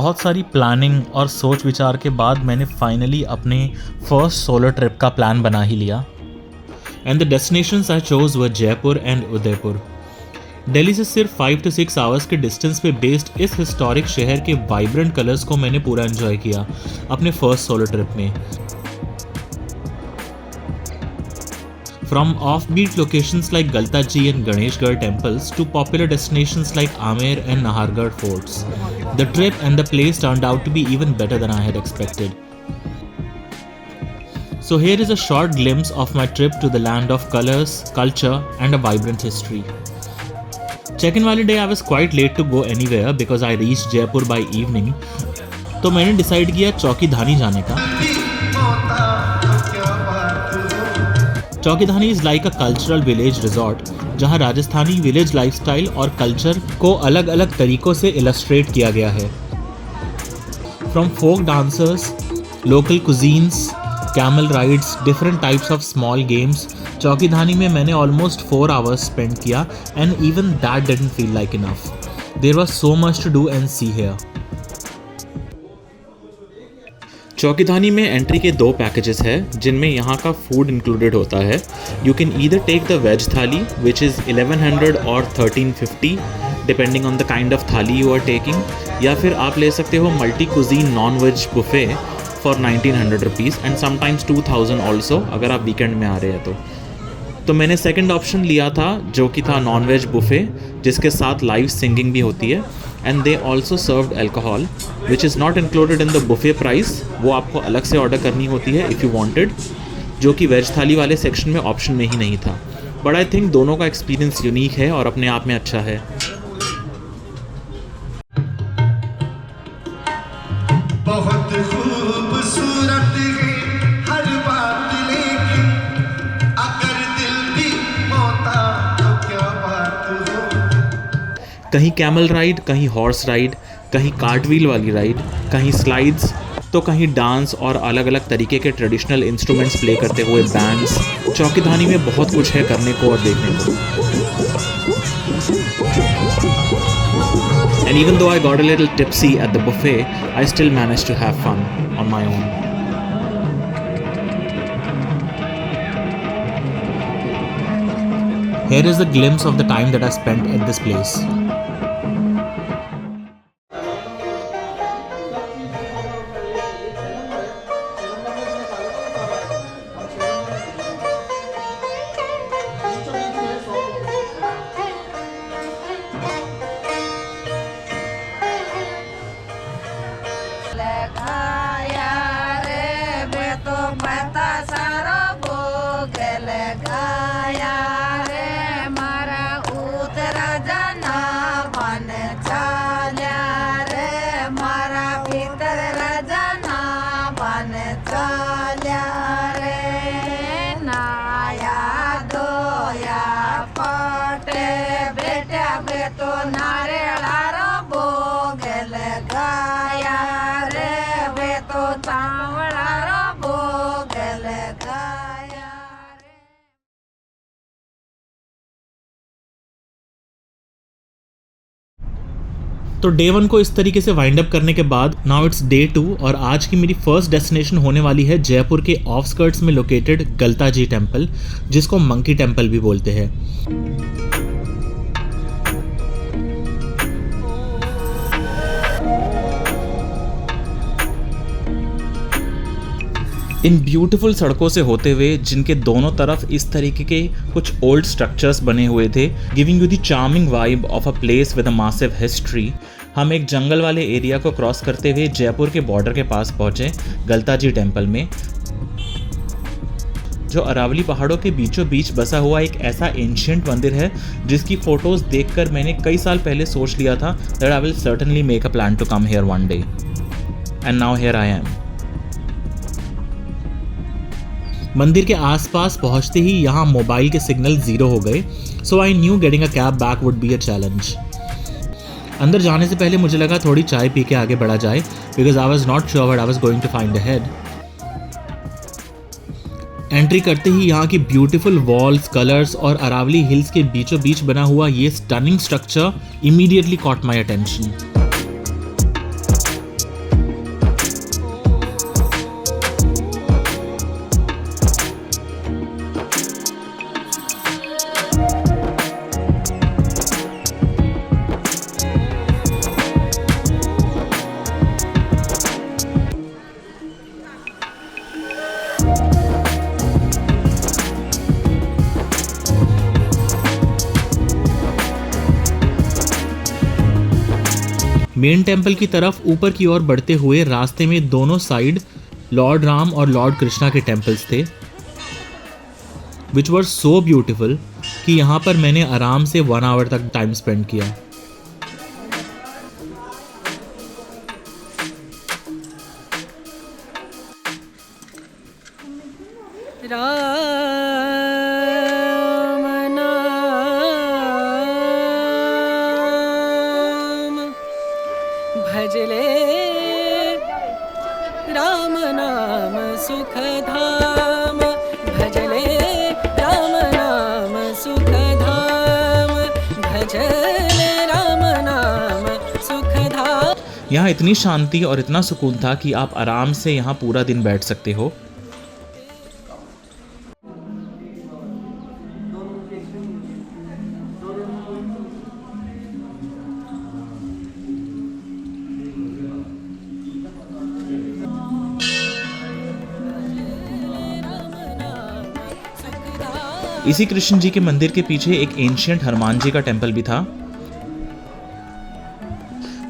बहुत सारी प्लानिंग और सोच विचार के बाद मैंने फाइनली अपने फर्स्ट सोलो ट्रिप का प्लान बना ही लिया। And the destinations I chose were Jaipur and Udaipur. Delhi से सिर्फ 5 to 6 आवर्स के डिस्टेंस पे बेस्ड इस हिस्टोरिक शहर के वाइब्रेंट कलर्स को मैंने पूरा एंजॉय किया अपने फर्स्ट सोलो ट्रिप में। From offbeat locations like Galtaji and Ganeshgarh temples to popular destinations like Amer and Nahargarh forts, the trip and the place turned out to be even better than I had expected. So here is a short glimpse of my trip to the land of colors, culture and a vibrant history. Check-in वाले day I was quite late to go anywhere because I reached Jaipur by evening. तो मैंने decide किया चौकीधानी जाने का। Chokhidhani is like a cultural village resort जहां Rajasthani village lifestyle और culture को अलग अलग तरीकों से इलस्ट्रेट किया गया है। From folk dancers, local cuisines, camel rides, different types of small games, Chokhidhani में मैंने ऑलमोस्ट 4 आवर्स स्पेंड किया and even that didn't feel like enough. There was so much to do and see here. Chokhidhani में entry के 2 packages हैं जिनमें यहाँ का food included होता है। You can either take the veg thali which is 1100 और 1350 depending on the kind of thali you are taking, या फिर आप ले सकते हो multi cuisine non veg buffet for 1900 rupees and sometimes 2000 also अगर आप वीकेंड में आ रहे हैं तो मैंने सेकंड ऑप्शन लिया था जो कि था नॉन वेज बुफे जिसके साथ लाइव सिंगिंग भी होती है and they also served alcohol which is not included in the buffet price. वो आपको अलग से ऑर्डर करनी होती है इफ़ यू वांटेड, जो कि वेज थाली वाले सेक्शन में ऑप्शन में ही नहीं था। बट आई थिंक दोनों का एक्सपीरियंस यूनिक है और अपने आप में अच्छा है। बहुत खूबसूरत है हर बात लेकिन अगर दिल भी होता तो क्या बात हो। कहीं कैमल राइड, कहीं हॉर्स राइड, कहीं कार्टव्हील वाली राइड, कहीं स्लाइड्स, तो कहीं डांस और अलग अलग तरीके के ट्रेडिशनल इंस्ट्रूमेंट्स प्ले करते हुए बैंड्स। चौकीधानी में बहुत कुछ है करने को और देखने को। And even though I got a little tipsy at the buffet, I still managed to have fun on my own. Here is a glimpse of the time that I spent at this place. तो day 1 को इस तरीके से wind up करने के बाद now it's day 2 और आज की मेरी फर्स्ट डेस्टिनेशन होने वाली है जयपुर के ऑफस्कर्ट्स में लोकेटेड गलताजी टेम्पल, जिसको मंकी टेम्पल भी बोलते हैं। इन ब्यूटीफुल सड़कों से होते हुए जिनके दोनों तरफ इस तरीके के कुछ ओल्ड स्ट्रक्चर्स बने हुए थे, giving you the charming vibe of a place with a massive history, हम एक जंगल वाले एरिया को क्रॉस करते हुए जयपुर के बॉर्डर के पास पहुंचे गलताजी टेम्पल में, जो अरावली पहाड़ों के बीचों बीच बसा हुआ एक ऐसा एंशिएंट मंदिर है जिसकी फोटोज देखकर मैंने कई साल पहले सोच लिया था that I will certainly make a plan to come here one day, and now here I am. मंदिर के आसपास पहुंचते ही यहाँ मोबाइल के सिग्नल ज़ीरो हो गए, so I knew getting a cab back would be a challenge. अंदर जाने से पहले मुझे लगा थोड़ी चाय पी के आगे बढ़ा जाए, because I was not sure what I was going to find ahead. Entry करते ही यहाँ की ब्यूटीफुल वॉल्स, कलर्स और अरावली हिल्स के बीचों बीच बना हुआ ये stunning structure immediately caught my attention. Main temple की तरफ ऊपर की ओर बढ़ते हुए रास्ते में दोनों साइड लॉर्ड राम और लॉर्ड कृष्णा के टेम्पल्स थे, विच वर सो ब्यूटिफुल कि यहाँ पर मैंने आराम से 1 आवर तक टाइम स्पेंड किया। राम नाम भजले राम नाम सुख धाम भजले राम नाम सुख धाम भजले राम नाम सुख धाम। यहाँ इतनी शांति और इतना सुकून था कि आप आराम से यहाँ पूरा दिन बैठ सकते हो। इसी कृष्ण जी के मंदिर के पीछे एक एंशिएंट हनुमान जी का टेम्पल भी था,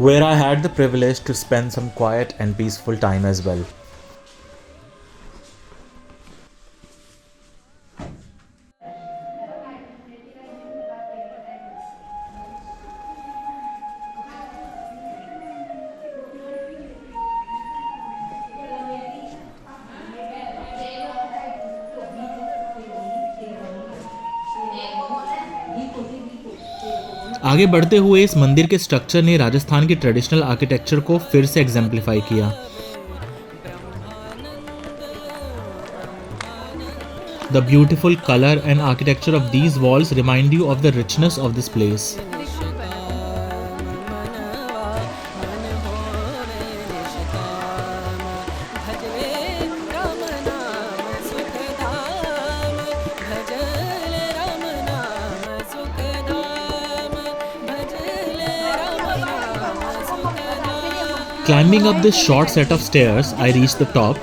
where I had the privilege to spend some quiet and peaceful time as well. आगे बढ़ते हुए इस मंदिर के स्ट्रक्चर ने राजस्थान की ट्रेडिशनल आर्किटेक्चर को फिर से एग्जाम्प्लीफाई किया। The beautiful color and architecture of these walls remind you of the richness of this place. Climbing up this short set of stairs, I reached the top,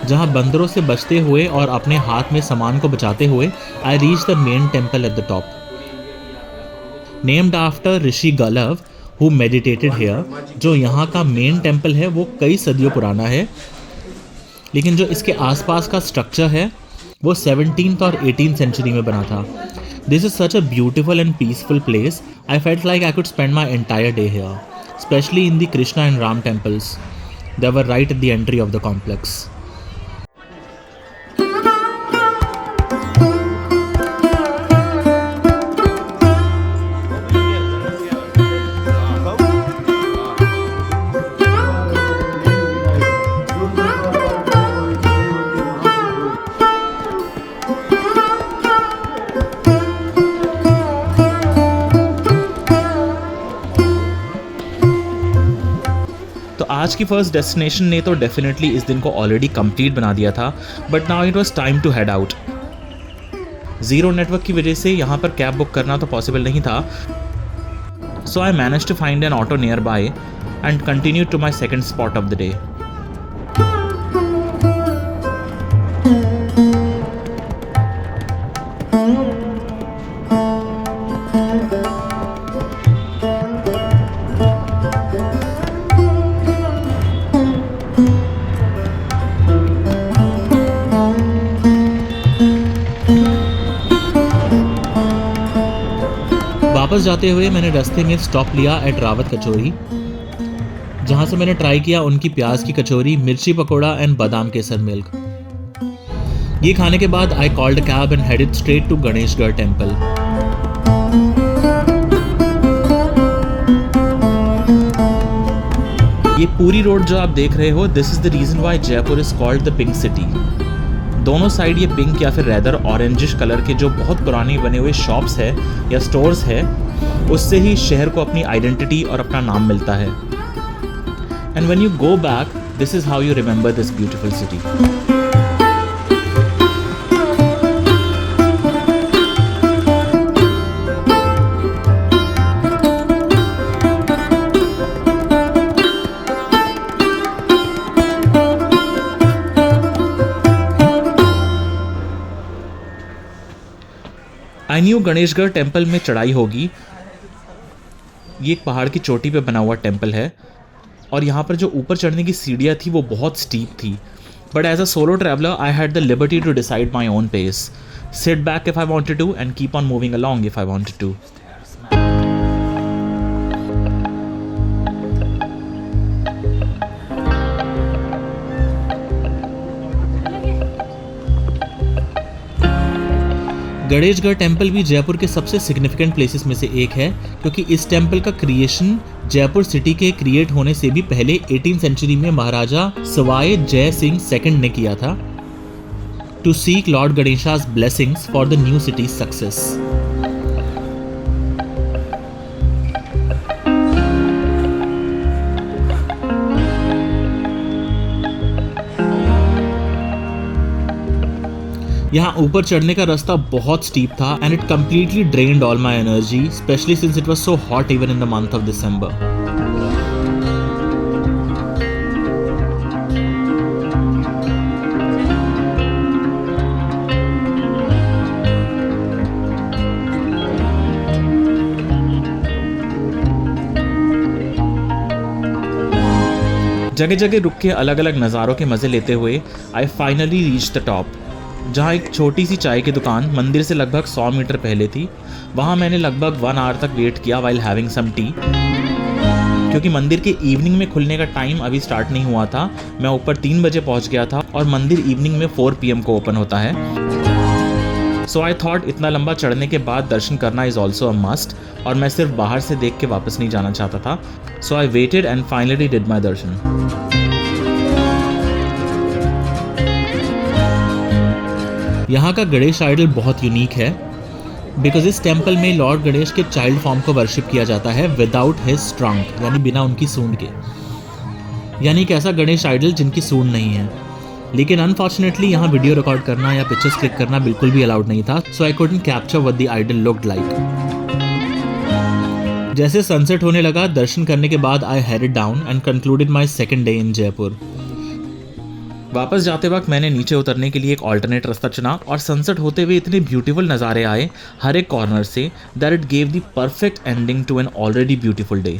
जहाँ बंदरों से बचते हुए और अपने हाथ में सामान को बचाते हुए I reached the main temple at the top. Named after Rishi गलव who meditated here, जो यहाँ का मेन टेम्पल है वो कई सदियों पुराना है, लेकिन जो इसके आसपास का स्ट्रक्चर है वो 17th और 18th सेंचुरी में बना था। This is such a beautiful and peaceful place. I felt like I could spend my entire day here, especially in the Krishna and Ram temples. They were right at the entry of the complex. आज की first destination ने तो definitely इस दिन को already complete बना दिया था, but now it was time to head out. Zero network की वजह से यहाँ पर कैब बुक करना तो पॉसिबल नहीं था, so I manage to find an auto nearby and continue to my second spot of the day. वापस जाते हुए मैंने रास्ते में स्टॉप लिया एट रावत कचौरी, जहां से मैंने ट्राई किया उनकी प्याज की कचौरी, मिर्ची पकोड़ा एंड बादाम केसर मिल्क। ये खाने के बाद I called a cab and headed straight to Ganeshgarh temple. ये पूरी रोड जो आप देख रहे हो, this is the reason why Jaipur is called the pink city. दोनों साइड ये पिंक या फिर रेदर ऑरेंजिश कलर के जो बहुत पुराने बने हुए शॉप्स है या स्टोर्स है, उससे ही शहर को अपनी आइडेंटिटी और अपना नाम मिलता है। And when you go back, this is how you remember this beautiful city. I knew Ganeshgarh temple में चढ़ाई होगी, ये एक पहाड़ की चोटी पे बना हुआ टेम्पल है और यहाँ पर जो ऊपर चढ़ने की सीढ़ियाँ थी वो बहुत स्टीप थी. But as a solo traveller I had the liberty to decide my own pace, sit back if I wanted to and keep on moving along if I wanted to. Ganeshgarh temple भी जयपुर के सबसे significant places में से एक है क्योंकि इस temple का क्रिएशन जयपुर सिटी के क्रिएट होने से भी पहले 18th सेंचुरी में महाराजा सवाई जय सिंह सेकंड ने किया था to seek lord Ganesha's blessings for the new city's success. यहाँ ऊपर चढ़ने का रास्ता बहुत स्टीप था and it completely drained all my energy, especially since it was so hot even in the month of December. जगह जगह रुक के अलग अलग नज़ारों के मज़े लेते हुए I finally reach the top, जहाँ एक छोटी सी चाय की दुकान मंदिर से लगभग 100 मीटर पहले थी. वहाँ मैंने लगभग 1 आवर तक वेट किया वाइल हैविंग सम टी, क्योंकि मंदिर के इवनिंग में खुलने का टाइम अभी स्टार्ट नहीं हुआ था. मैं ऊपर 3 बजे पहुँच गया था और मंदिर इवनिंग में 4 PM को ओपन होता है. सो आई थॉट इतना लंबा चढ़ने के बाद दर्शन करना इज़ ऑल्सो अ मस्ट और मैं सिर्फ बाहर से देख के वापस नहीं जाना चाहता था. So I waited and finally did my darshan. यहाँ का गणेश आइडल बहुत यूनिक है बिकॉज इस टेम्पल में लॉर्ड गणेश के चाइल्ड फॉर्म को वर्शिप किया जाता है विदाउट हिज ट्रंक, यानी बिना उनकी सूंड के, यानी एक ऐसा गणेश आइडल जिनकी सूंड नहीं है. लेकिन अनफॉर्चुनेटली यहाँ वीडियो रिकॉर्ड करना या पिक्चर्स क्लिक करना बिल्कुल भी अलाउड नहीं था, so I couldn't capture what the idol looked like. जैसे सनसेट होने लगा, दर्शन करने के बाद I headed down and concluded my second day in Jaipur. वापस जाते वक्त मैंने नीचे उतरने के लिए एक ऑल्टरनेट रास्ता चुना और सनसेट होते हुए इतने ब्यूटीफुल नज़ारे आए हर एक कॉर्नर से that it gave the perfect ending to an already beautiful day.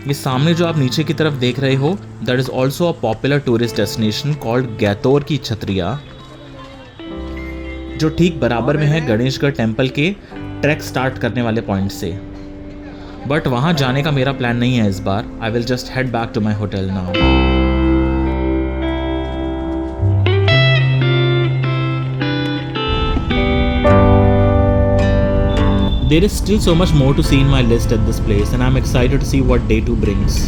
ये सामने जो आप नीचे की तरफ देख रहे हो that is also a popular tourist destination called Gaitor की छतरिया, जो ठीक बराबर में है गणेशगढ़ टेम्पल के ट्रैक स्टार्ट करने वाले पॉइंट से. बट वहाँ जाने का मेरा प्लान नहीं है इस बार. I will just head back to my hotel now. There is still so much more to see in my list at this place and I'm excited to see what day 2 brings.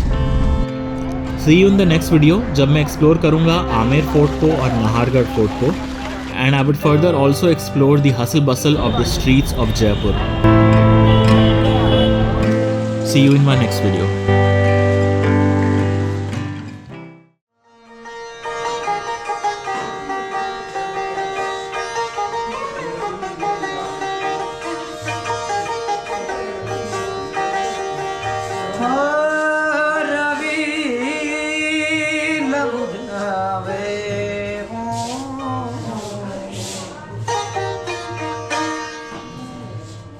See you in the next video जब मैं explore करूँगा Amer fort को और Nahargarh fort को and I would further also explore the hustle bustle of the streets of Jaipur. See you in my next video. हाँ